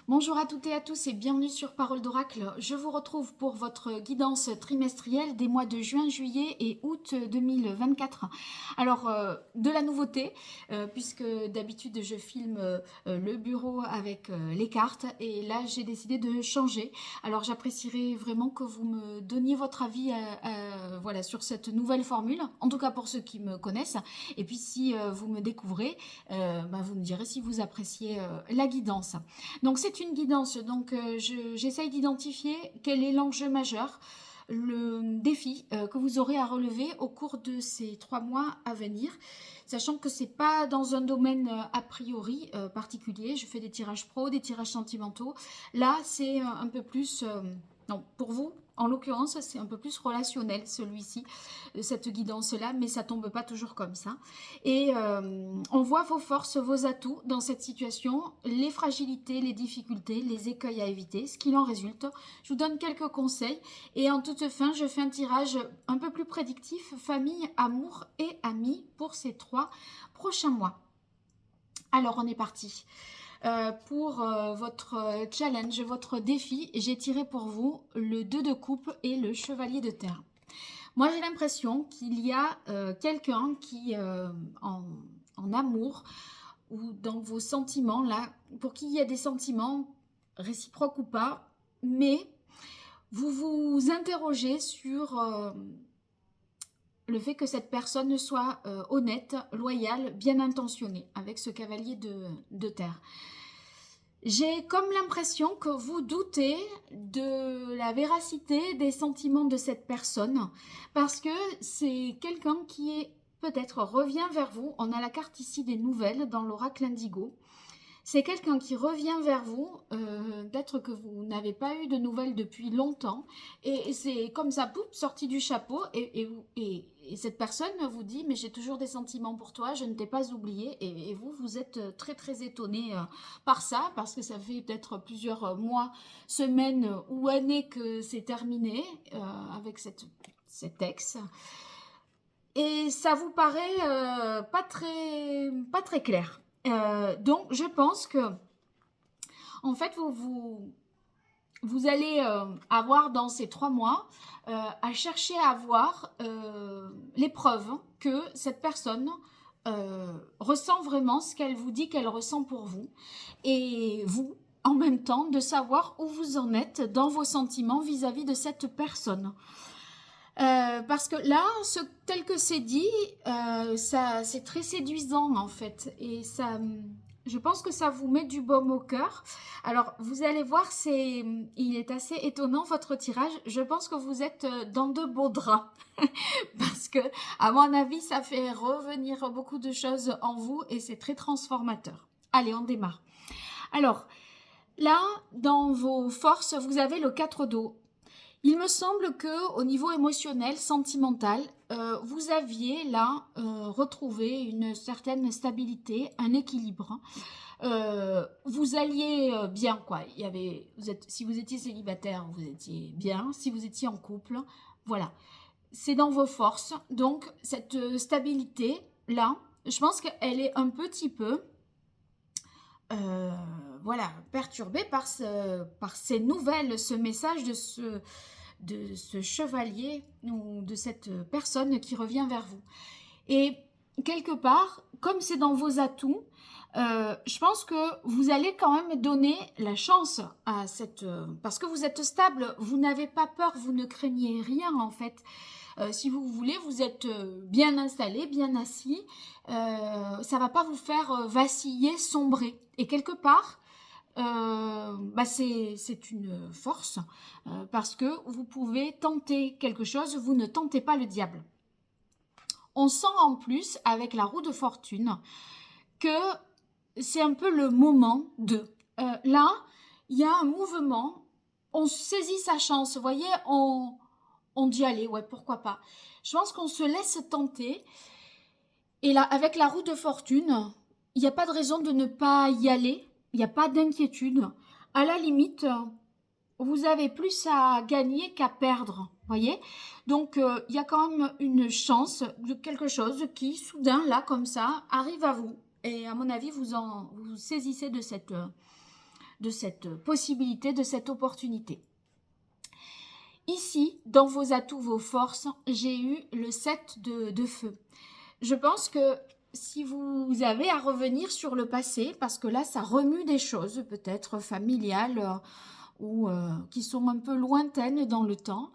Bonjour à toutes et à tous et bienvenue sur Parole d'Oracle. Je vous retrouve pour votre guidance trimestrielle des mois de juin, juillet et août 2024. Alors, de la nouveauté, puisque d'habitude je filme le bureau avec les cartes et là j'ai décidé de changer. Alors, j'apprécierais vraiment que vous me donniez votre avis voilà, sur cette nouvelle formule, en tout cas pour ceux qui me connaissent. Et puis, si vous me découvrez, vous me direz si vous appréciez la guidance. Donc c'est une guidance, donc j'essaye d'identifier quel est l'enjeu majeur, le défi que vous aurez à relever au cours de ces 3 mois à venir, sachant que c'est pas dans un domaine a priori particulier. Je fais des tirages pro, des tirages sentimentaux. Là, c'est un peu plus... non, pour vous, en l'occurrence, c'est un peu plus relationnel, celui-ci, cette guidance-là, mais ça tombe pas toujours comme ça. Et on voit vos forces, vos atouts dans cette situation, les fragilités, les difficultés, les écueils à éviter, ce qu'il en résulte. Je vous donne quelques conseils et en toute fin, je fais un tirage un peu plus prédictif, famille, amour et amis pour ces 3 prochains mois. Alors, on est parti. Pour votre challenge, votre défi, j'ai tiré pour vous le 2 de coupe et le chevalier de terre. Moi, j'ai l'impression qu'il y a quelqu'un qui, en amour ou dans vos sentiments, là, pour qui il y a des sentiments, réciproques ou pas, mais vous vous interrogez sur le fait que cette personne soit honnête, loyale, bien intentionnée avec ce cavalier de terre. J'ai comme l'impression que vous doutez de la véracité des sentiments de cette personne parce que c'est quelqu'un qui est peut-être revient vers vous. On a la carte ici des nouvelles dans l'oracle indigo. C'est quelqu'un qui revient vers vous, peut-être que vous n'avez pas eu de nouvelles depuis longtemps, et c'est comme ça, pouf, sorti du chapeau, et cette personne vous dit, mais j'ai toujours des sentiments pour toi, je ne t'ai pas oublié, et vous, vous êtes très très étonné par ça, parce que ça fait peut-être plusieurs mois, semaines ou années que c'est terminé avec cet ex, et ça vous paraît pas très clair. Donc, je pense que, en fait, vous allez avoir dans ces 3 mois à chercher à avoir les preuves que cette personne ressent vraiment ce qu'elle vous dit qu'elle ressent pour vous. Et vous, en même temps, de savoir où vous en êtes dans vos sentiments vis-à-vis de cette personne. Parce que là, tel que c'est dit, c'est très séduisant en fait, et ça, je pense que ça vous met du baume au cœur. Alors, vous allez voir, il est assez étonnant votre tirage. Je pense que vous êtes dans de beaux draps, parce que, à mon avis, ça fait revenir beaucoup de choses en vous, et c'est très transformateur. Allez, on démarre. Alors, là, dans vos forces, vous avez le 4 d'eau. Il me semble que au niveau émotionnel, sentimental, vous aviez là retrouvé une certaine stabilité, un équilibre. Vous alliez bien, quoi. Si vous étiez célibataire, vous étiez bien. Si vous étiez en couple, voilà. C'est dans vos forces. Donc, cette stabilité, là, je pense qu'elle est un petit peu... voilà, perturbée par ces nouvelles, ce message de ce chevalier ou de cette personne qui revient vers vous. Et quelque part, comme c'est dans vos atouts, je pense que vous allez quand même donner la chance à parce que vous êtes stable, vous n'avez pas peur, vous ne craignez rien en fait. Si vous voulez, vous êtes bien installé, bien assis, ça va pas vous faire vaciller, sombrer. Et quelque part, c'est une force parce que vous pouvez tenter quelque chose, vous ne tentez pas le diable. On sent en plus avec la roue de fortune que c'est un peu le moment de... là, il y a un mouvement, on saisit sa chance, vous voyez, on dit allez, ouais, pourquoi pas. Je pense qu'on se laisse tenter et là, avec la roue de fortune, il n'y a pas de raison de ne pas y aller. Il n'y a pas d'inquiétude. À la limite, vous avez plus à gagner qu'à perdre, voyez. Donc, il y a quand même une chance de quelque chose qui, soudain, là, comme ça, arrive à vous. Et à mon avis, vous saisissez de de cette possibilité, de cette opportunité. Ici, dans vos atouts, vos forces, j'ai eu le 7 de feu. Je pense que si vous avez à revenir sur le passé, parce que là, ça remue des choses peut-être familiales ou qui sont un peu lointaines dans le temps,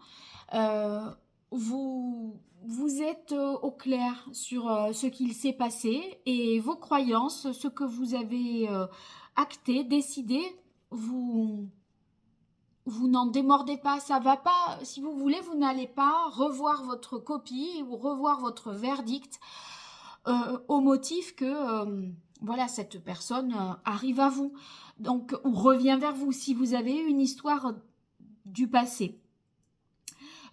vous êtes au clair sur ce qu'il s'est passé et vos croyances, ce que vous avez acté, décidé, vous n'en démordez pas, ça va pas, si vous voulez, vous n'allez pas revoir votre copie ou revoir votre verdict au motif que voilà, cette personne arrive à vous, donc, ou revient vers vous si vous avez une histoire du passé.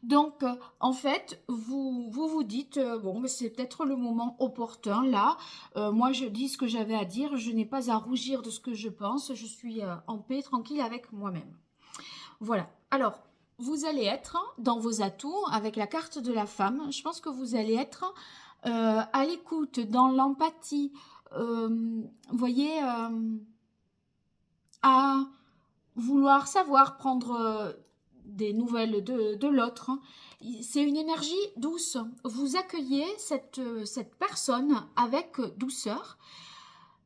Donc, en fait, vous dites, bon, c'est peut-être le moment opportun, là. Moi, je dis ce que j'avais à dire, je n'ai pas à rougir de ce que je pense, je suis en paix, tranquille avec moi-même. Voilà. Alors, vous allez être dans vos atouts avec la carte de la femme. Je pense que vous allez être à l'écoute, dans l'empathie. Vous voyez, à vouloir savoir prendre des nouvelles de l'autre. C'est une énergie douce. Vous accueillez cette personne avec douceur,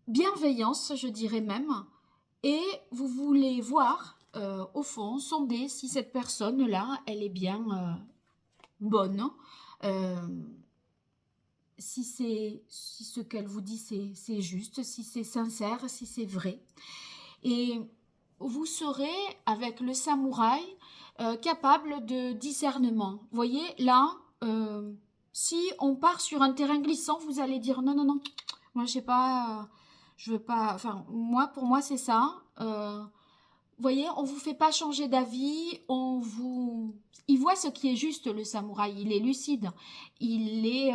bienveillance, je dirais même, et vous voulez voir au fond, sonder si cette personne-là, elle est bien bonne, si ce qu'elle vous dit c'est juste, si c'est sincère, si c'est vrai. Et vous serez, avec le samouraï, capable de discernement. Vous voyez, là, si on part sur un terrain glissant, vous allez dire non, non, non, moi, je sais pas, je veux pas, enfin, moi, pour moi, c'est ça. Vous voyez, on vous fait pas changer d'avis, il voit ce qui est juste, le samouraï, il est lucide, il est,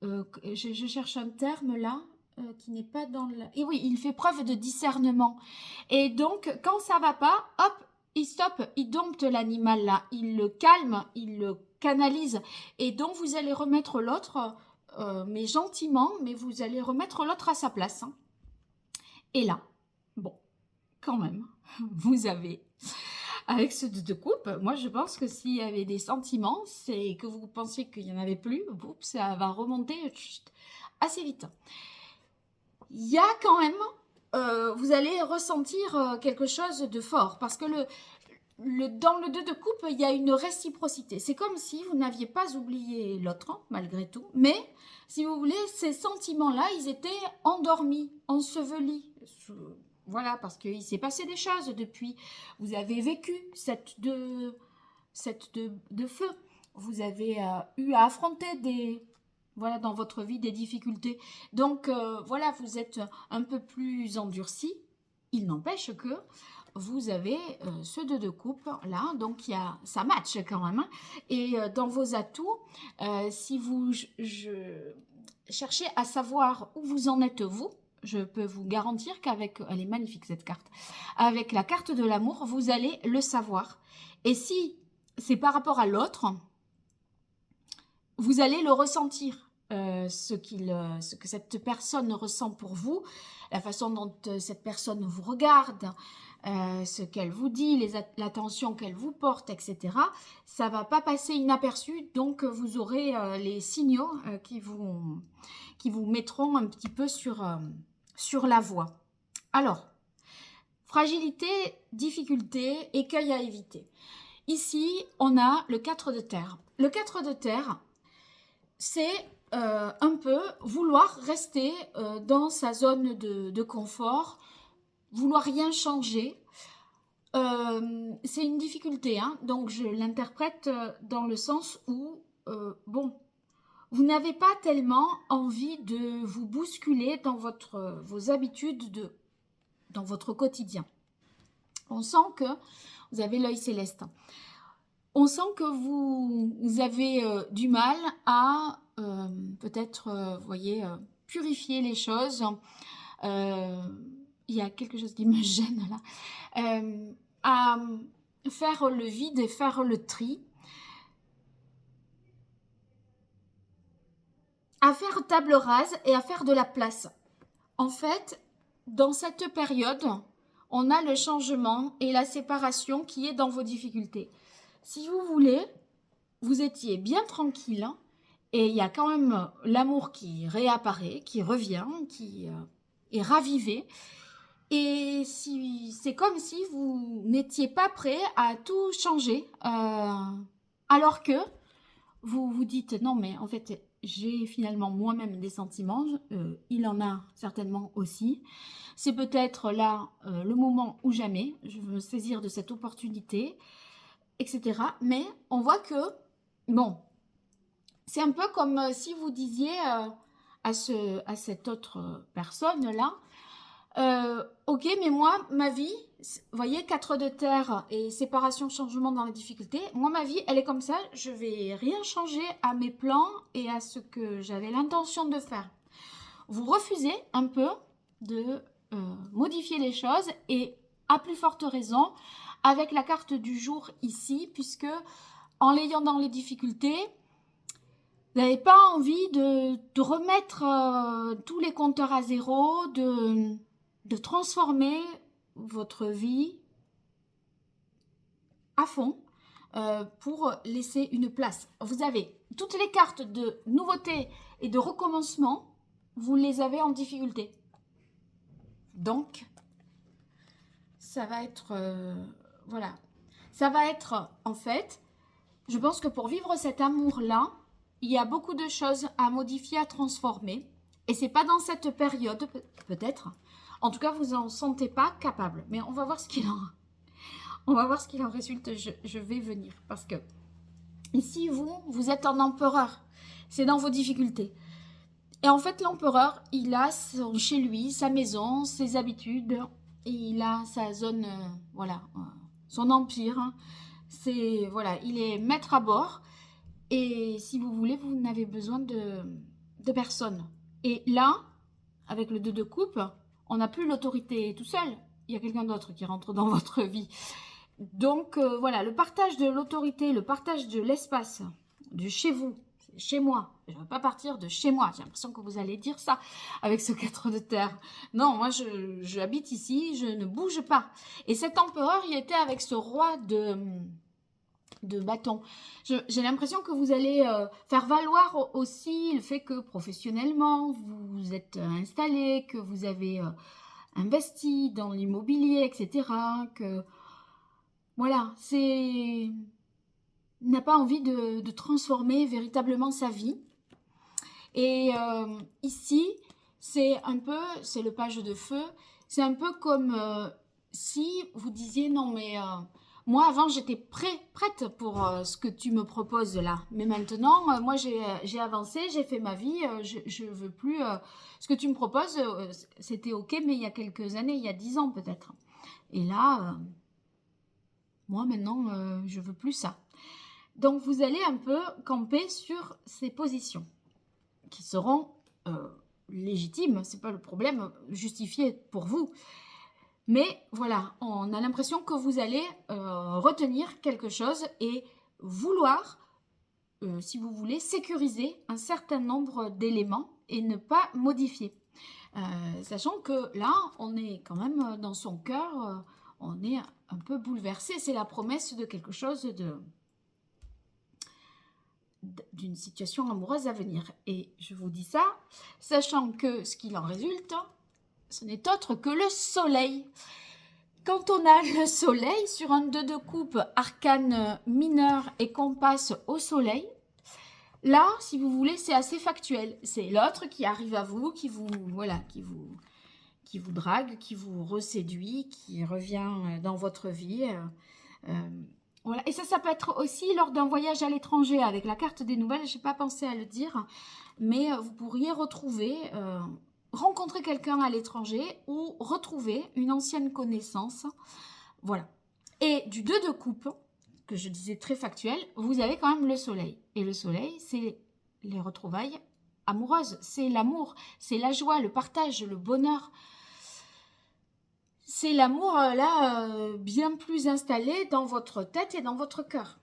je cherche un terme là, qui n'est pas dans le... Et oui, il fait preuve de discernement. Et donc, quand ça va pas, hop, il stoppe, il dompte l'animal là, il le calme, il le canalise. Et donc, vous allez remettre l'autre, mais gentiment, mais vous allez remettre l'autre à sa place. Hein. Et là, bon, quand même, vous avez... Avec ce de coupe, moi je pense que s'il y avait des sentiments, c'est que vous pensiez qu'il n'y en avait plus, ça va remonter assez vite. Il y a quand même, vous allez ressentir quelque chose de fort, parce que dans le 2 de coupe, il y a une réciprocité. C'est comme si vous n'aviez pas oublié l'autre, hein, malgré tout, mais si vous voulez, ces sentiments-là, ils étaient endormis, ensevelis. Voilà, parce qu'il s'est passé des choses depuis. Vous avez vécu cette de feu. Vous avez eu à affronter voilà, dans votre vie des difficultés. Donc, voilà, vous êtes un peu plus endurci. Il n'empêche que vous avez ce 2 de coupe là, donc ça match quand même. Hein. Et dans vos atouts, si vous cherchez à savoir où vous en êtes vous, je peux vous garantir qu'avec, elle est magnifique cette carte, avec la carte de l'amour, vous allez le savoir. Et si c'est par rapport à l'autre, vous allez le ressentir, ce que cette personne ressent pour vous, la façon dont cette personne vous regarde, ce qu'elle vous dit, l'attention qu'elle vous porte, etc. Ça ne va pas passer inaperçu, donc vous aurez les signaux qui vous mettront un petit peu sur la voie. Alors, fragilité, difficulté, écueil à éviter. Ici, on a le 4 de terre. Le 4 de terre, c'est un peu vouloir rester dans sa zone de confort, vouloir rien changer. C'est une difficulté, hein, donc je l'interprète dans le sens où, bon, vous n'avez pas tellement envie de vous bousculer dans vos habitudes, dans votre quotidien. On sent que vous avez l'œil céleste. On sent que vous avez du mal à peut-être, vous voyez, purifier les choses. Il y a quelque chose qui me gêne là. À faire le vide et faire le tri. À faire table rase et à faire de la place. En fait, dans cette période, on a le changement et la séparation qui est dans vos difficultés. Si vous voulez, vous étiez bien tranquille et il y a quand même l'amour qui réapparaît, qui revient, qui est ravivé. Et si, c'est comme si vous n'étiez pas prêt à tout changer, alors que vous vous dites non mais en fait j'ai finalement moi-même des sentiments, il en a certainement aussi. C'est peut-être là le moment ou jamais, je veux me saisir de cette opportunité, etc. Mais on voit que, bon, c'est un peu comme si vous disiez à cette autre personne-là, ok, mais moi, ma vie, vous voyez, 4 de terre et séparation, changement dans la difficulté, moi, ma vie, elle est comme ça, je vais rien changer à mes plans et à ce que j'avais l'intention de faire. Vous refusez un peu de modifier les choses et à plus forte raison avec la carte du jour ici, puisque en l'ayant dans les difficultés, vous n'avez pas envie de remettre tous les compteurs à zéro, de transformer votre vie à fond pour laisser une place. Vous avez toutes les cartes de nouveauté et de recommencement, vous les avez en difficulté. Donc, ça va être... voilà. Ça va être, en fait, je pense que pour vivre cet amour-là, il y a beaucoup de choses à modifier, à transformer. Et c'est pas dans cette période, peut-être. En tout cas, vous n'en sentez pas capable. Mais on va voir ce qu'il en résulte. Je vais venir. Parce que ici, vous êtes en empereur. C'est dans vos difficultés. Et en fait, l'empereur, il a chez lui, sa maison, ses habitudes. Et il a sa zone, voilà, son empire. C'est, voilà, il est maître à bord. Et si vous voulez, vous n'avez besoin de personne. Et là, avec le 2 de coupe, on n'a plus l'autorité tout seul. Il y a quelqu'un d'autre qui rentre dans votre vie. Donc voilà, le partage de l'autorité, le partage de l'espace, de chez vous, chez moi. Je ne veux pas partir de chez moi. J'ai l'impression que vous allez dire ça avec ce 4 de terre. Non, moi je habite ici, je ne bouge pas. Et cet empereur, il était avec ce roi de bâton. J'ai l'impression que vous allez faire valoir aussi le fait que professionnellement, vous êtes installé, que vous avez investi dans l'immobilier, etc. Que voilà, c'est... n'a pas envie de transformer véritablement sa vie. Et ici, c'est un peu, c'est le page de feu, c'est un peu comme si vous disiez non mais... moi, avant, j'étais prête pour ce que tu me proposes là. Mais maintenant, moi, j'ai avancé, j'ai fait ma vie. Je veux plus... ce que tu me proposes, c'était OK, mais il y a quelques années, il y a 10 ans peut-être. Et là, moi, maintenant, je veux plus ça. Donc, vous allez un peu camper sur ces positions qui seront légitimes. C'est pas le problème, justifié pour vous. Mais voilà, on a l'impression que vous allez retenir quelque chose et vouloir, si vous voulez, sécuriser un certain nombre d'éléments et ne pas modifier. Sachant que là, on est quand même dans son cœur, on est un peu bouleversé. C'est la promesse de quelque chose d'une situation amoureuse à venir. Et je vous dis ça, sachant que ce qu'il en résulte, ce n'est autre que le soleil. Quand on a le soleil sur un 2 de coupe, arcane mineur et qu'on passe au soleil, là, si vous voulez, c'est assez factuel. C'est l'autre qui arrive à vous, qui vous drague, qui vous reséduit, qui revient dans votre vie. Voilà. Et ça peut être aussi lors d'un voyage à l'étranger. Avec la carte des nouvelles, je n'ai pas pensé à le dire, mais vous pourriez rencontrer quelqu'un à l'étranger ou retrouver une ancienne connaissance. Voilà. Et du 2 de coupe, que je disais très factuel, vous avez quand même le soleil. Et le soleil, c'est les retrouvailles amoureuses. C'est l'amour, c'est la joie, le partage, le bonheur. C'est l'amour là bien plus installé dans votre tête et dans votre cœur.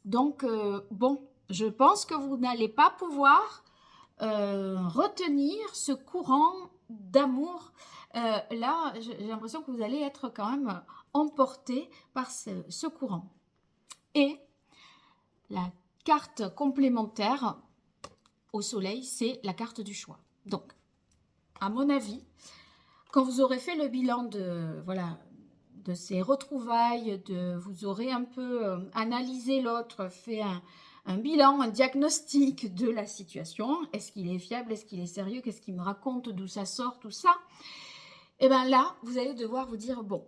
Donc, bon, je pense que vous n'allez pas pouvoir retenir ce courant d'amour, là, j'ai l'impression que vous allez être quand même emporté par ce courant. Et la carte complémentaire au soleil, c'est la carte du choix. Donc, à mon avis, quand vous aurez fait le bilan de, voilà, de ces retrouvailles, vous aurez un peu analysé l'autre, fait un bilan, un diagnostic de la situation. Est-ce qu'il est fiable? Est-ce qu'il est sérieux? Qu'est-ce qu'il me raconte? D'où ça sort? Tout ça. Et bien là, vous allez devoir vous dire, bon,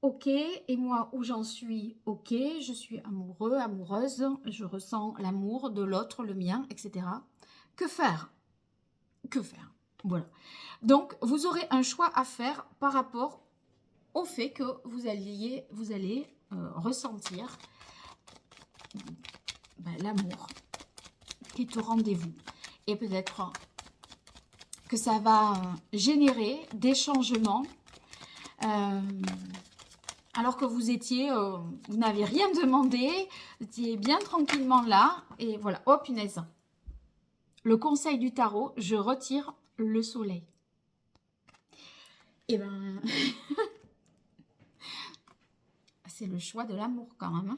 ok, et moi, où j'en suis? Ok, je suis amoureux, amoureuse, je ressens l'amour de l'autre, le mien, etc. Que faire? Que faire? Voilà. Donc, vous aurez un choix à faire par rapport au fait que vous allez ressentir l'amour qui est au rendez-vous. Et peut-être que ça va générer des changements alors que vous étiez, vous n'avez rien demandé, vous étiez bien tranquillement là, et voilà, oh punaise. Le conseil du tarot, je retire le soleil. Et ben, c'est le choix de l'amour quand même.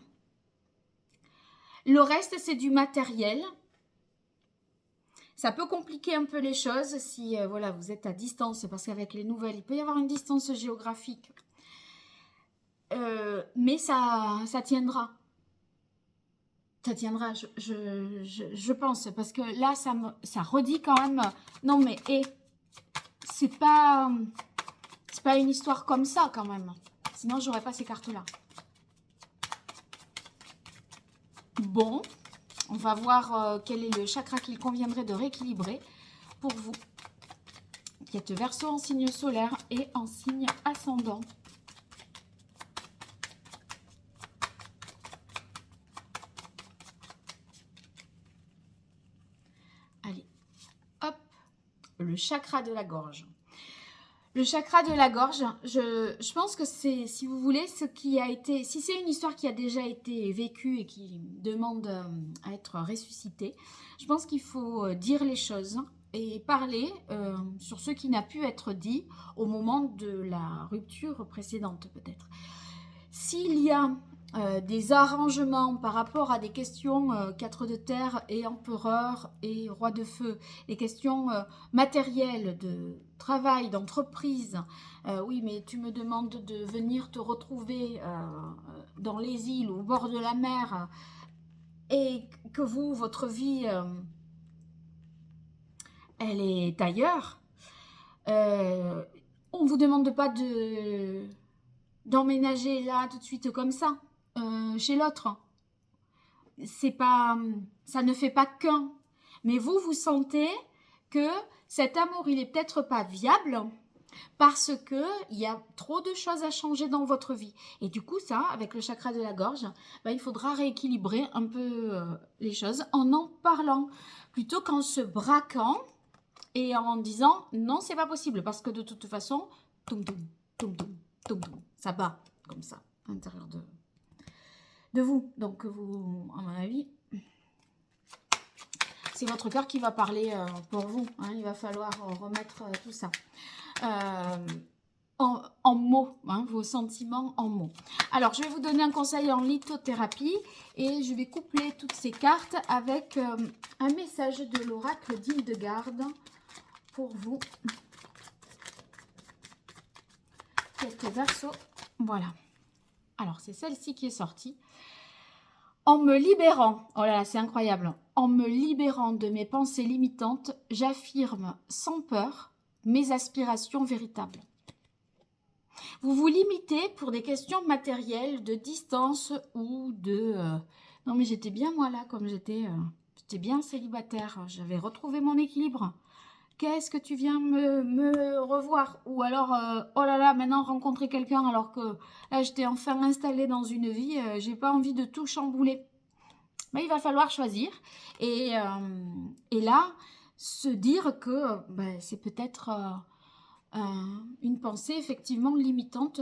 Le reste, c'est du matériel. Ça peut compliquer un peu les choses si voilà, vous êtes à distance, parce qu'avec les nouvelles, il peut y avoir une distance géographique. Mais ça tiendra. Ça tiendra, je pense, parce que là, ça redit quand même... Non, mais c'est pas une histoire comme ça, quand même. Sinon, j'aurais pas ces cartes-là. Bon, on va voir quel est le chakra qu'il conviendrait de rééquilibrer pour vous, qui êtes Verseau en signe solaire et en signe ascendant. Allez, hop, le chakra de la gorge. Le chakra de la gorge, je pense que c'est, si vous voulez, ce qui a été... Si c'est une histoire qui a déjà été vécue et qui demande à être ressuscitée, je pense qu'il faut dire les choses et parler sur ce qui n'a pu être dit au moment de la rupture précédente, peut-être. S'il y a des arrangements par rapport à des questions 4 de terre et empereur et roi de feu, des questions matérielles de travail, d'entreprise. Oui, mais tu me demandes de venir te retrouver dans les îles, au bord de la mer, et que vous, votre vie, elle est ailleurs. On ne vous demande pas d'emménager là tout de suite comme ça. Chez l'autre. C'est pas, ça ne fait pas qu'un. Mais vous, vous sentez que cet amour, il est peut-être pas viable parce que il y a trop de choses à changer dans votre vie. Et du coup, ça, avec le chakra de la gorge, il faudra rééquilibrer un peu les choses en parlant plutôt qu'en se braquant et en disant non, c'est pas possible parce que de toute façon, ça bat comme ça à l'intérieur de vous. Donc, vous, à mon avis, c'est votre cœur qui va parler pour vous. Hein. Il va falloir remettre tout ça en mots, hein, vos sentiments en mots. Alors, je vais vous donner un conseil en lithothérapie et je vais coupler toutes ces cartes avec un message de l'oracle d'Hildegarde pour vous. Quelques Verseaux. Voilà. Alors, c'est celle-ci qui est sortie. En me libérant, oh là là, c'est incroyable, en me libérant de mes pensées limitantes, j'affirme sans peur mes aspirations véritables. Vous vous limitez pour des questions matérielles, de distance ou de... Non mais j'étais bien moi là, comme j'étais bien célibataire, j'avais retrouvé mon équilibre. Qu'est-ce que tu viens me revoir? Ou alors, oh là là, maintenant rencontrer quelqu'un alors que là, j'étais enfin installée dans une vie, j'ai pas envie de tout chambouler. Mais il va falloir choisir. Et là, se dire que c'est peut-être une pensée effectivement limitante,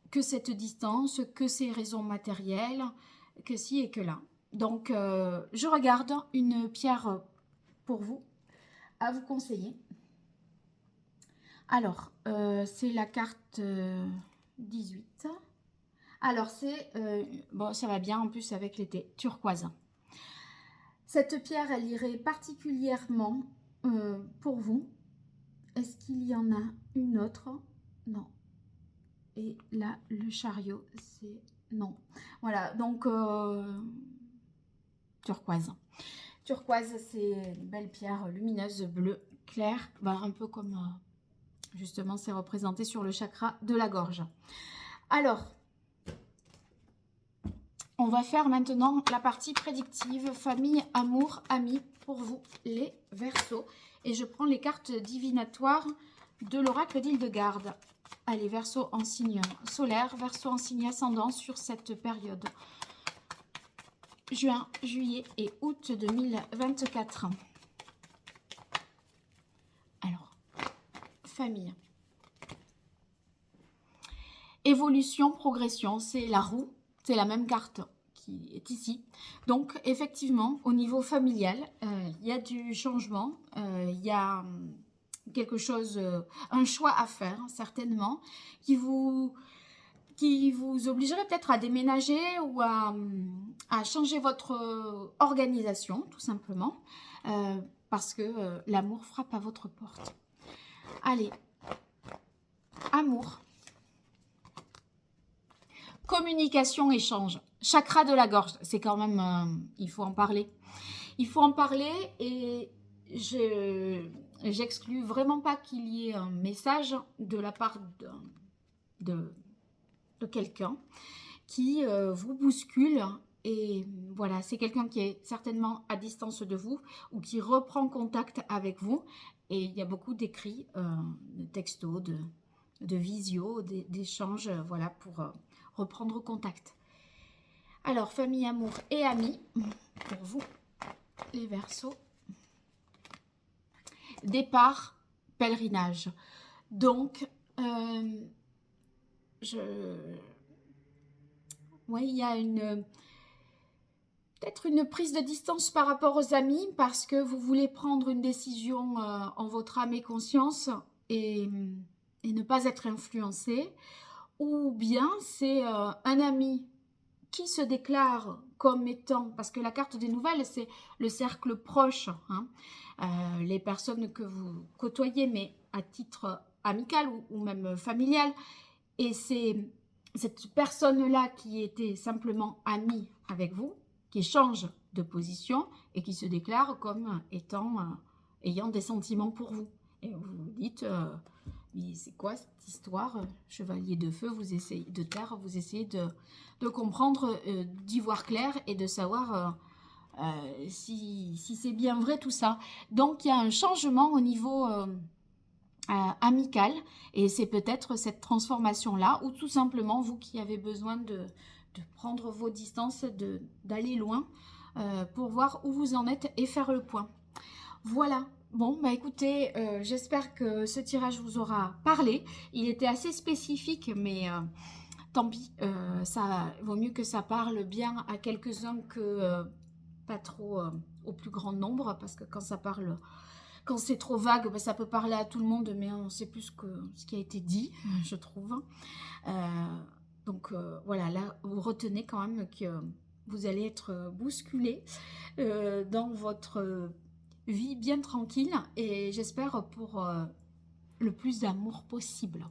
que cette distance, que ces raisons matérielles, que ci et que là. Donc, je regarde une pierre pour vous, à vous conseiller. Alors, c'est la carte 18. Alors, c'est, bon, ça va bien en plus avec l'été, turquoise. Cette pierre, elle irait particulièrement pour vous. Est-ce qu'il y en a une autre? Non. Et là, le chariot, c'est non. Voilà, donc turquoise. Turquoise, c'est une belle pierre lumineuse, bleue, claire, ben, un peu comme justement c'est représenté sur le chakra de la gorge. Alors, on va faire maintenant la partie prédictive, famille, amour, amis, pour vous les Verseaux. Et je prends les cartes divinatoires de l'oracle d'Hildegarde. Allez, Verseau en signe solaire, Verseau en signe ascendant sur cette période. Juin, juillet et août 2024. Alors, famille. Évolution, progression, c'est la roue. C'est la même carte qui est ici. Donc, effectivement, au niveau familial, il y a du changement. Il y a quelque chose, un choix à faire, certainement, qui vous obligerait peut-être à déménager ou à changer votre organisation, tout simplement, parce que l'amour frappe à votre porte. Allez, amour. Communication, échange. Chakra de la gorge, c'est quand même, il faut en parler. Il faut en parler et j'exclus vraiment pas qu'il y ait un message de la part de quelqu'un qui vous bouscule. Et voilà, c'est quelqu'un qui est certainement à distance de vous ou qui reprend contact avec vous. Et il y a beaucoup d'écrits, de textos, de visio, d'échanges, voilà, pour reprendre contact. Alors, famille, amour et amis, pour vous, les Verseaux. Départ, pèlerinage. Donc, oui, il y a peut-être une prise de distance par rapport aux amis parce que vous voulez prendre une décision en votre âme et conscience et ne pas être influencé. Ou bien c'est un ami qui se déclare comme étant, parce que la carte des nouvelles, c'est le cercle proche, hein, les personnes que vous côtoyez, mais à titre amical ou même familial. Et c'est cette personne-là qui était simplement amie avec vous, qui change de position et qui se déclare comme ayant des sentiments pour vous. Et vous vous dites... mais c'est quoi cette histoire, chevalier de feu, vous essayez de terre, vous essayez de comprendre, d'y voir clair et de savoir si c'est bien vrai tout ça. Donc il y a un changement au niveau amical et c'est peut-être cette transformation-là ou tout simplement vous qui avez besoin de prendre vos distances, d'aller loin pour voir où vous en êtes et faire le point. Voilà. Bon, bah écoutez, j'espère que ce tirage vous aura parlé. Il était assez spécifique, mais tant pis, ça vaut mieux que ça parle bien à quelques-uns que pas trop au plus grand nombre, parce que quand ça parle, quand c'est trop vague, bah, ça peut parler à tout le monde, mais on ne sait plus ce qui a été dit, je trouve. Donc voilà, là, vous retenez quand même que vous allez être bousculé dans votre... vie bien tranquille et j'espère pour le plus d'amour possible.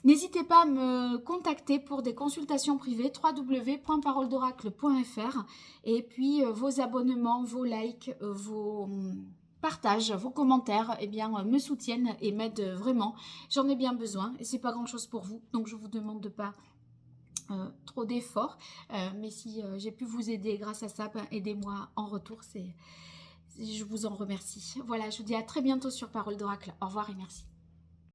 N'hésitez pas à me contacter pour des consultations privées www.paroledoracle.fr et puis vos abonnements, vos likes, vos partages, vos commentaires eh bien, me soutiennent et m'aident vraiment. J'en ai bien besoin et c'est pas grand chose pour vous donc je vous demande de pas trop d'efforts mais si j'ai pu vous aider grâce à ça, ben, aidez-moi en retour, je vous en remercie. Voilà, je vous dis à très bientôt sur Parole d'Oracle. Au revoir et merci.